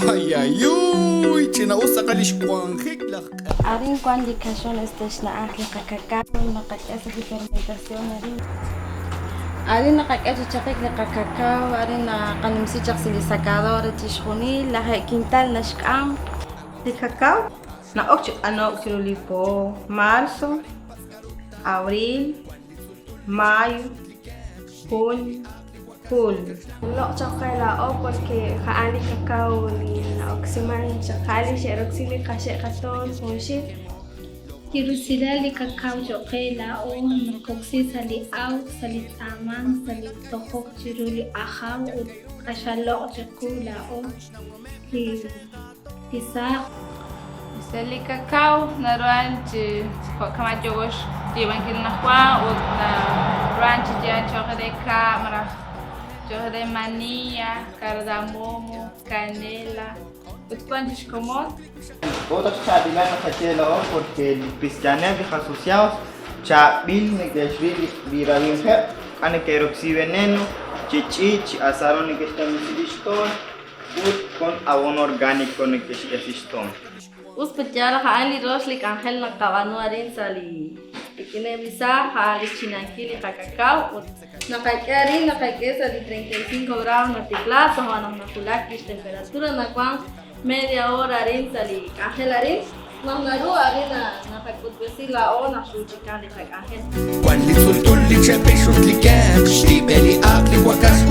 Ay, ay, uy, chinausa ka lishkuanjik lak. Arin cuando indicación estés na ahli kakakao nakakasa di fermentación arin nakakasa chakik na kakakao arin na kanumsi chak silisakador tishkuni lahe quintal nashkam de cacao na octubre, março, abril, maio, junho, julio. No chakala o porque kaani kakao ni na oximan chakali sheroxili kashe katon punshi Kirusilali kakao chokela o nakoksi sali au sali taman sali tokok chiruli ahaw o kashalok chakula o kisa Sali kakao na ranch kwa kama jogosh di bangkil na kwa o na ranch dia chocolate mara chocolate mania cardamomo canela utpandish komod Otras chabilas no cachelo porque el cristianismo es asociado chabil ne que shvili viravinje ane que roxi veneno chichi asaro ne que está misiston ut con abono orgánico ne que existon us pejala haali roslik angel na kawanu arin sali ikine bisa haali chinankili kakakao nakakari nakakesa di 35 grados multiplazo hanam nakulaki temperatura na kwang media hora arin sali angel arin nahnaru arina nakakutbesila o nasuchikan di kakangel Cuando el sol le chape, yo cliqué, y belly up, le guacas,